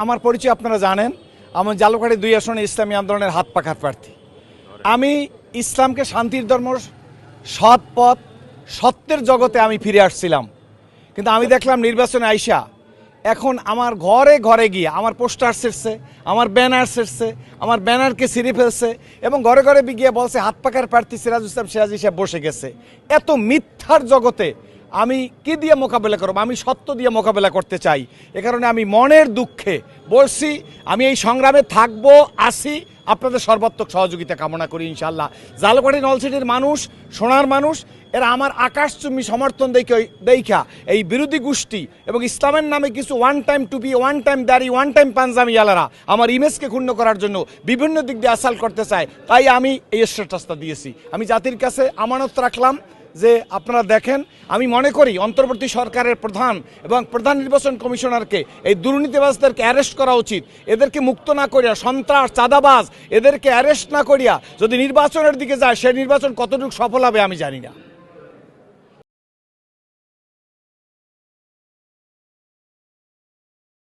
আমার পরিচয় আপনারা জানেন, আমি জালুকাঠি 2 আসনে ইসলামী আন্দোলনের হাত পাখার প্রার্থী। আমি ইসলামকে শান্তির ধর্ম, সৎ পথ, সত্যের জগতে আমি ফিরে আসছিলাম, কিন্তু আমি দেখলাম নির্বাচনে আইসা এখন আমার ঘরে ঘরে গিয়ে আমার পোস্টার ছেড়ছে, আমার ব্যানার ছেড়ছে, আমার ব্যানারকে ছিঁড়ে ফেলছে এবং ঘরে ঘরে গিয়ে বলছে হাত পাখার প্রার্থী সিরাজুল ইসলাম সিরাজ হিসেবে বসে গেছে। এত মিথ্যার জগতে আমি কি দিয়ে মোকাবেলা করব? আমি সত্য দিয়ে মোকাবেলা করতে চাই। এ কারণে আমি মনের দুঃখে বলছি আমি এই সংগ্রামে থাকবো, আসি, আপনাদের সর্বাত্মক সহযোগিতা কামনা করি ইনশাল্লাহ। জালুকাঠি নলছিটির মানুষ, সোনার মানুষ, এরা আমার আকাশচুম্বী সমর্থন দেখা এই বিরোধী গোষ্ঠী এবং ইসলামের নামে কিছু ওয়ান টাইম টুপি, ওয়ান টাইম দাড়ি, ওয়ান টাইম পাঞ্জাবি আলারা আমার ইমেজকে ক্ষুণ্ণ করার জন্য বিভিন্ন দিক দিয়ে আসাল করতে চায়। তাই আমি এই স্ট্যাটাসটা দিয়েছি। আমি জাতির কাছে আমানত রাখলাম যে আপনারা দেখেন, আমি মনে করি অন্তর্বর্তী সরকারের প্রধান এবং প্রধান নির্বাচন কমিশনারকে এই দুর্নীতিবাজদেরকে অ্যারেস্ট করা উচিত। এদেরকে মুক্ত না করিয়া, সন্ত্রাস, চাঁদাবাজ, এদেরকে অ্যারেস্ট না করিয়া যদি নির্বাচনের দিকে যায়, সেই নির্বাচন কতটুকু সফল হবে আমি জানি না।